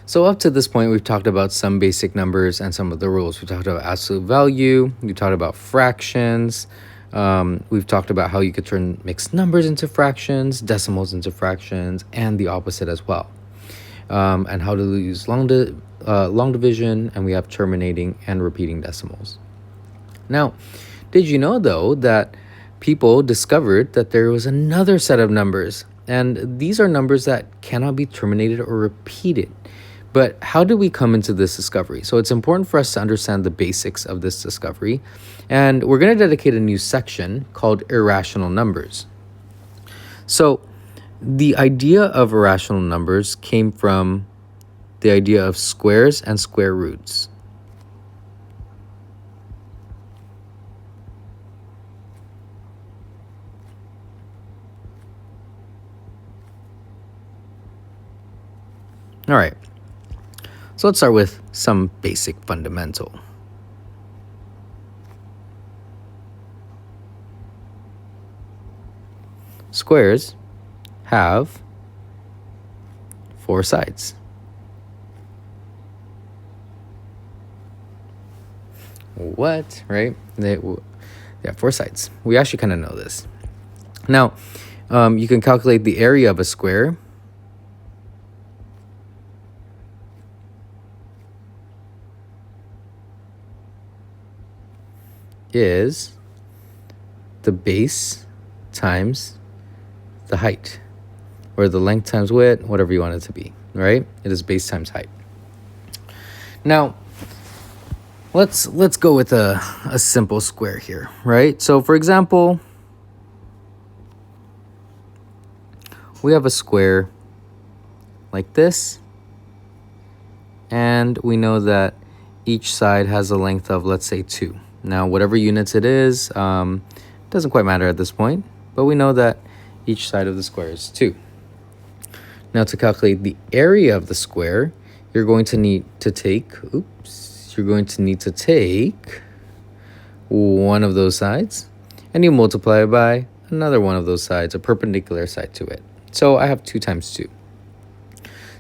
So up to this point, we've talked about some basic numbers and some of the rules. We talked about absolute value. We talked about fractions. We've talked about how you could turn mixed numbers into fractions, decimals into fractions, and the opposite as well. And how to use long division, and we have terminating and repeating decimals. Now, did you know though that people discovered that there was another set of numbers, and these are numbers that cannot be terminated or repeated? But how did we come into this discovery? So it's important for us to understand the basics of this discovery. And we're going to dedicate a new section called irrational numbers. So the idea of irrational numbers came from the idea of squares and square roots. All right. So let's start with some basic fundamental. Squares have 4 sides. What, right? They have 4 sides. We actually kind of know this. Now, you can calculate the area of a square. Is the base times the height, or the length times width, whatever you want it to be, right? It is base times height. Now, let's go with a simple square here, right? So for example, we have a square like this, and we know that each side has a length of, let's say, 2. Now, whatever units it is, doesn't quite matter at this point, but we know that each side of the square is 2. Now, to calculate the area of the square, you're going to need to take, one of those sides, and you multiply it by another one of those sides, a perpendicular side to it. So I have 2 times 2.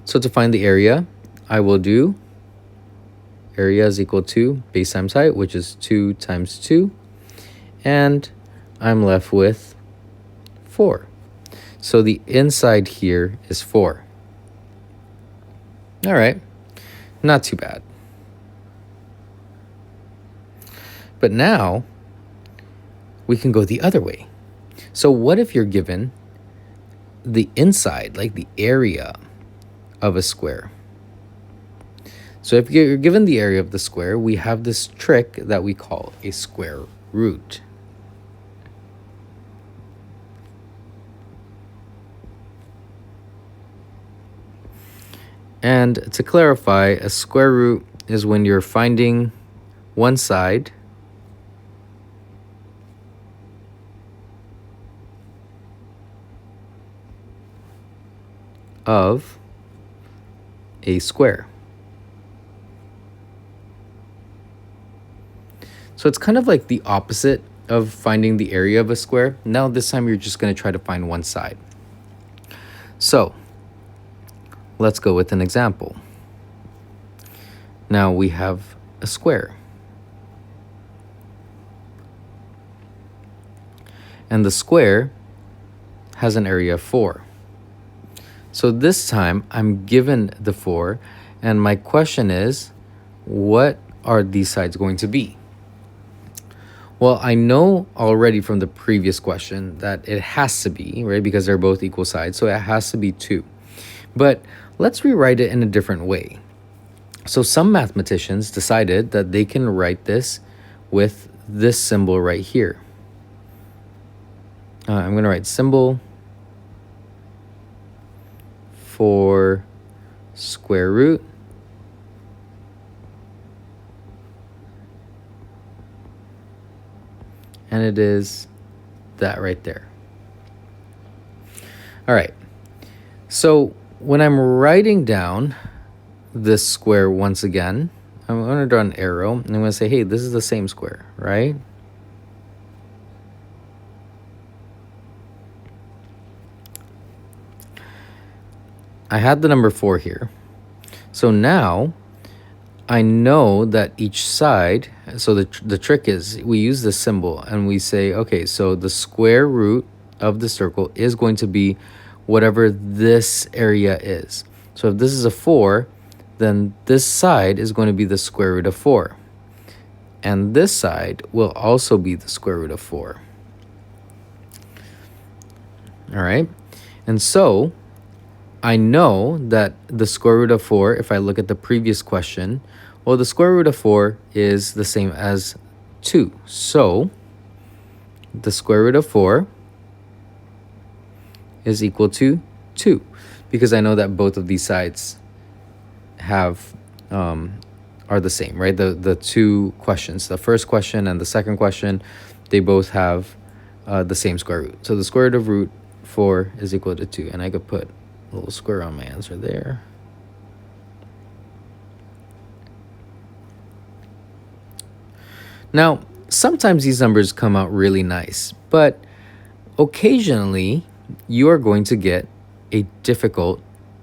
So to find the area, I will do area is equal to base times height, which is 2 times 2. And I'm left with 4. So the inside here is 4. All right, not too bad. But now we can go the other way. So what if you're given the inside, like the area of a square? So if you're given the area of the square, we have this trick that we call a square root. And to clarify, a square root is when you're finding one side of a square. So it's kind of like the opposite of finding the area of a square. Now this time you're just going to try to find one side. So let's go with an example. Now we have a square. And the square has an area of 4. So this time I'm given the 4, and my question is, what are these sides going to be? Well, I know already from the previous question that it has to be, right, because they're both equal sides, so it has to be 2. But let's rewrite it in a different way. So some mathematicians decided that they can write this with this symbol right here. I'm going to write symbol for square root. And it is that right there. All right. So when I'm writing down this square once again, I'm going to draw an arrow, and I'm going to say, hey, this is the same square, right? I had the number 4 here. So now I know that each side, so the trick is we use this symbol and we say, okay, so the square root of the circle is going to be whatever this area is. So if this is a 4, then this side is going to be the square root of 4. And this side will also be the square root of 4. All right? And so I know that the square root of 4, if I look at the previous question, well, the square root of 4 is the same as 2. So the square root of 4 is equal to 2, because I know that both of these sides have are the same, right? The two questions, the first question and the second question, they both have the same square root. So the square root of root 4 is equal to 2. And I could put a little square on my answer there. Now, sometimes these numbers come out really nice, but occasionally you are going to get a difficult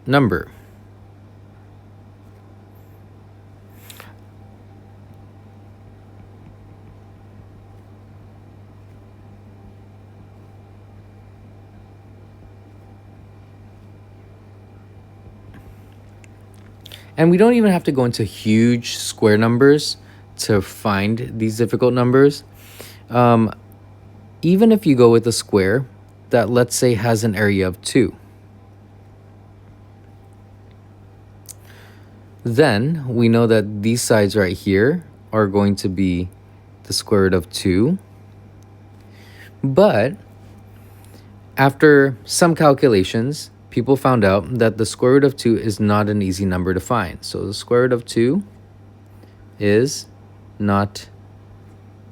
number. And we don't even have to go into huge square numbers to find these difficult numbers. Even if you go with a square that, let's say, has an area of 2, then we know that these sides right here are going to be the square root of 2. But after some calculations, people found out that the square root of 2 is not an easy number to find. So the square root of 2 is not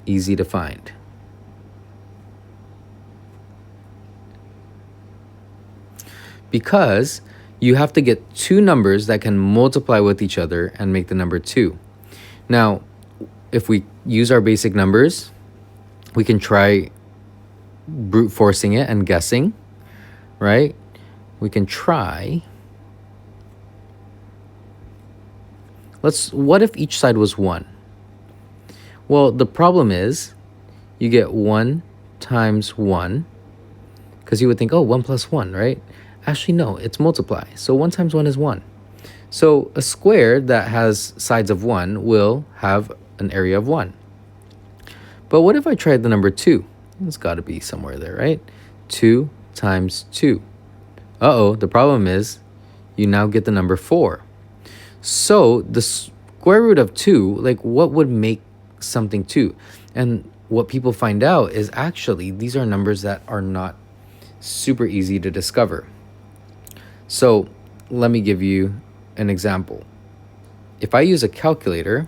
easy to find. Because you have to get two numbers that can multiply with each other and make the number 2. Now, if we use our basic numbers, we can try brute forcing it and guessing, right? We can try. What if each side was 1? Well, the problem is you get 1 times 1, because you would think, oh, 1 plus 1, right? Actually, no, it's multiply. So 1 times 1 is 1. So a square that has sides of 1 will have an area of 1. But what if I tried the number 2? It's got to be somewhere there, right? 2 times 2. Uh-oh, the problem is you now get the number 4. So the square root of 2, like what would make something 2? And what people find out is actually these are numbers that are not super easy to discover. So let me give you an example. If I use a calculator,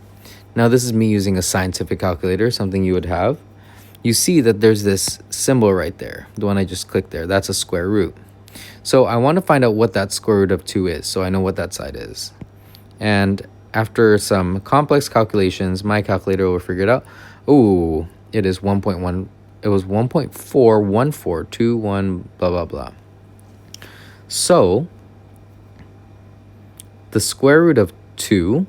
now this is me using a scientific calculator, something you would have. You see that there's this symbol right there, the one I just clicked there. That's a square root. So I want to find out what that square root of 2 is, so I know what that side is. And after some complex calculations, my calculator will figure it out. Ooh, it is 1.1. It was 1.41421, blah, blah, blah. So the square root of 2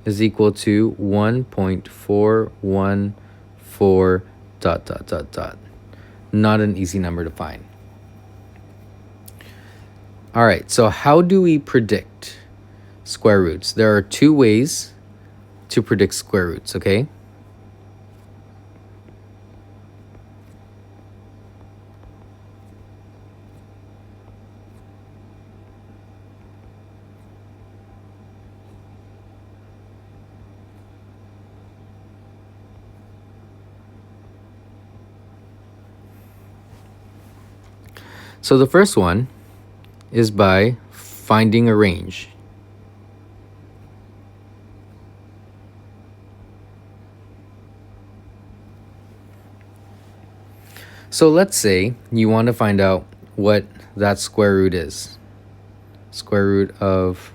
is equal to 1.414 ... Not an easy number to find. All right, so how do we predict square roots? There are two ways to predict square roots, okay? So the first one is by finding a range. So let's say you want to find out what that square root is. Square root of,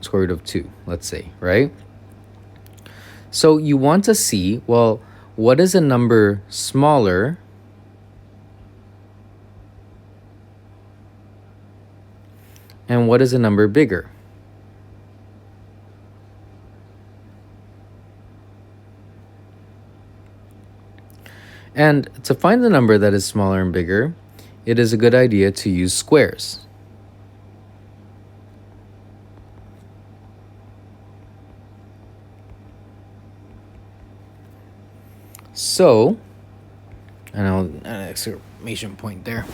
square root of 2, let's say, right? So you want to see, well, what is a number smaller And what is a number bigger? And to find the number that is smaller and bigger, it is a good idea to use squares. So, and I'll add an exclamation point there.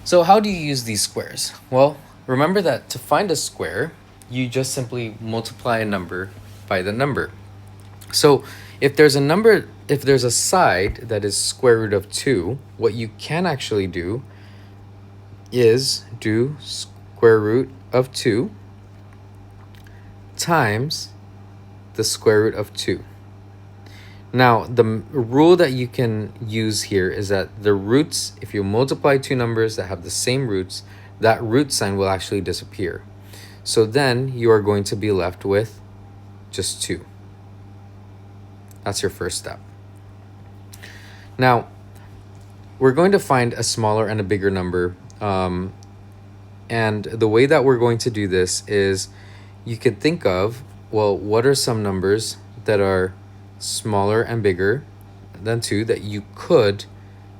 So how do you use these squares? Well, remember that to find a square, you just simply multiply a number by the number. So if there's a side that is square root of 2, what you can actually do is do square root of 2 times the square root of 2. Now, the rule that you can use here is that the roots, if you multiply two numbers that have the same roots, that root sign will actually disappear. So then you are going to be left with just 2. That's your first step. Now, we're going to find a smaller and a bigger number. And the way that we're going to do this is you could think of, well, what are some numbers that are smaller and bigger than 2 that you could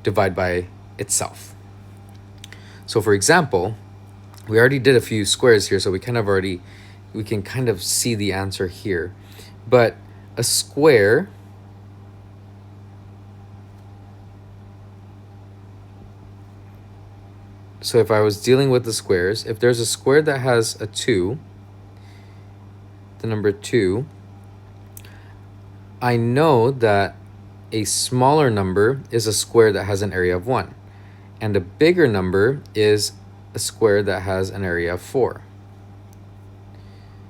divide by itself? So for example, we already did a few squares here, so we can kind of see the answer here. But a square so if I was dealing with the squares, if there's a square that has a 2, the number 2, I know that a smaller number is a square that has an area of 1, and a bigger number is a square that has an area of 4.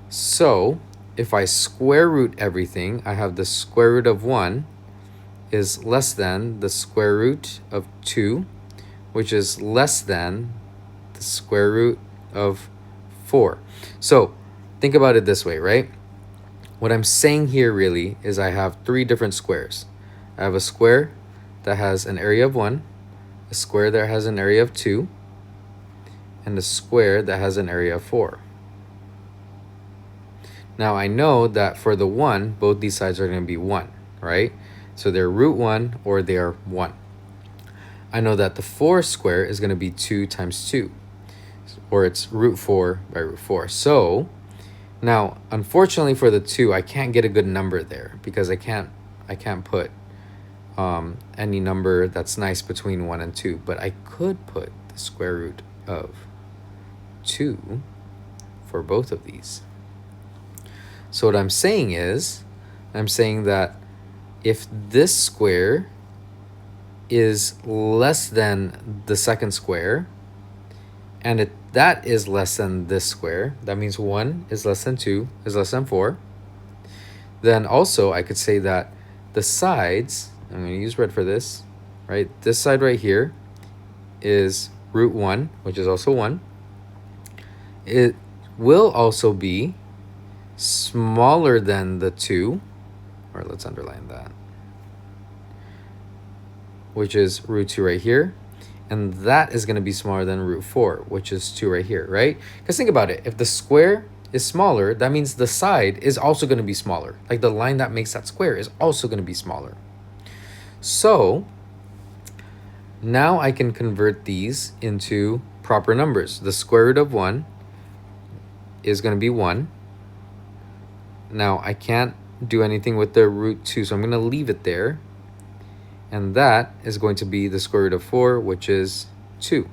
So if I square root everything, I have the square root of 1 is less than the square root of 2, which is less than the square root of 4. So think about it this way, right? What I'm saying here really is I have 3 different squares. I have a square that has an area of 1, a square that has an area of 2, and a square that has an area of 4. Now I know that for the 1, both these sides are going to be 1, right? So they're root 1 or they are 1. I know that the 4 square is going to be 2 times 2, or it's root 4 by root 4. So now, unfortunately for the 2, I can't get a good number there because I can't put any number that's nice between 1 and 2, but I could put the square root of 2 for both of these. So what I'm saying is, I'm saying that if this square is less than the second square, and that is less than this square, that means 1 is less than 2 is less than 4, then also I could say that the sides, I'm going to use red for this, right? This side right here is root 1, which is also 1. It will also be smaller than the 2, or let's underline that, which is root 2 right here. And that is going to be smaller than root 4, which is 2 right here, right? Because think about it. If the square is smaller, that means the side is also going to be smaller. Like the line that makes that square is also going to be smaller. So now I can convert these into proper numbers. The square root of 1 is going to be 1. Now I can't do anything with the root 2, so I'm going to leave it there. And that is going to be the square root of 4, which is 2.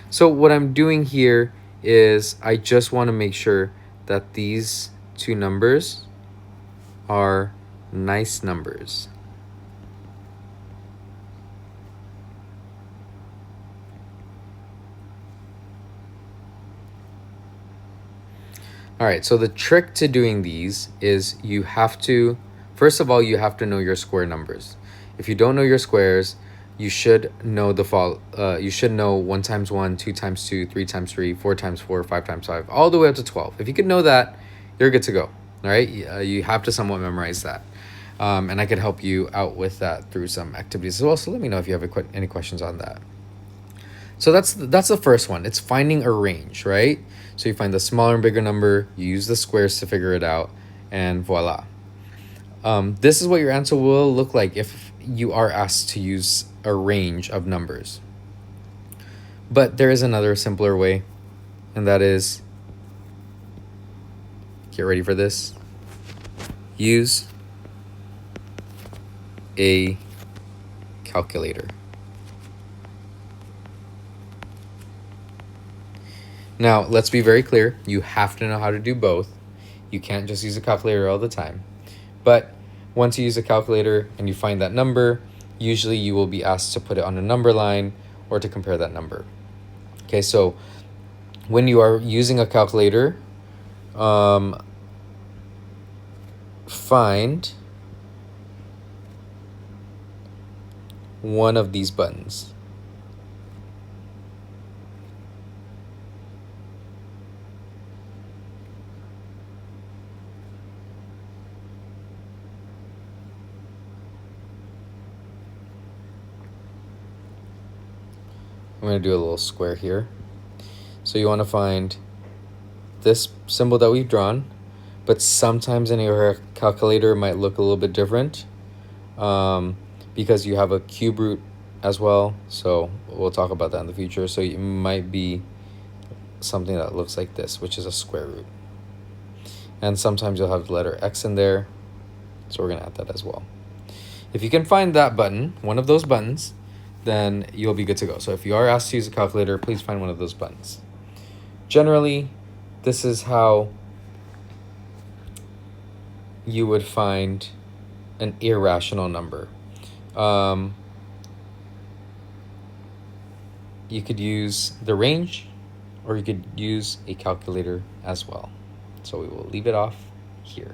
So what I'm doing here is I just want to make sure that these two numbers are nice numbers. All right, so the trick to doing these is you have to, first of all, you have to know your square numbers. If you don't know your squares, you should know you should know 1 times 1, 2 times 2, 3 times 3, 4 times 4, 5 times 5, all the way up to 12. If you could know that, you're good to go. All right, you have to somewhat memorize that. And I could help you out with that through some activities as well. So let me know if you have any questions on that. So that's the first one. It's finding a range, right? So you find the smaller and bigger number, you use the squares to figure it out, and voila. This is what your answer will look like if you are asked to use a range of numbers. But there is another simpler way, and that is, get ready for this, use a calculator. Now, let's be very clear. You have to know how to do both. You can't just use a calculator all the time. But once you use a calculator and you find that number, usually you will be asked to put it on a number line or to compare that number. Okay, so when you are using a calculator, find one of these buttons. I'm going to do a little square here. So you want to find this symbol that we've drawn, but sometimes in your calculator it might look a little bit different because you have a cube root as well. So we'll talk about that in the future. So it might be something that looks like this, which is a square root. And sometimes you'll have the letter X in there. So we're going to add that as well. If you can find that button, one of those buttons, then you'll be good to go. So if you are asked to use a calculator, please find one of those buttons. Generally, this is how you would find an irrational number. You could use the range, or you could use a calculator as well. So we will leave it off here.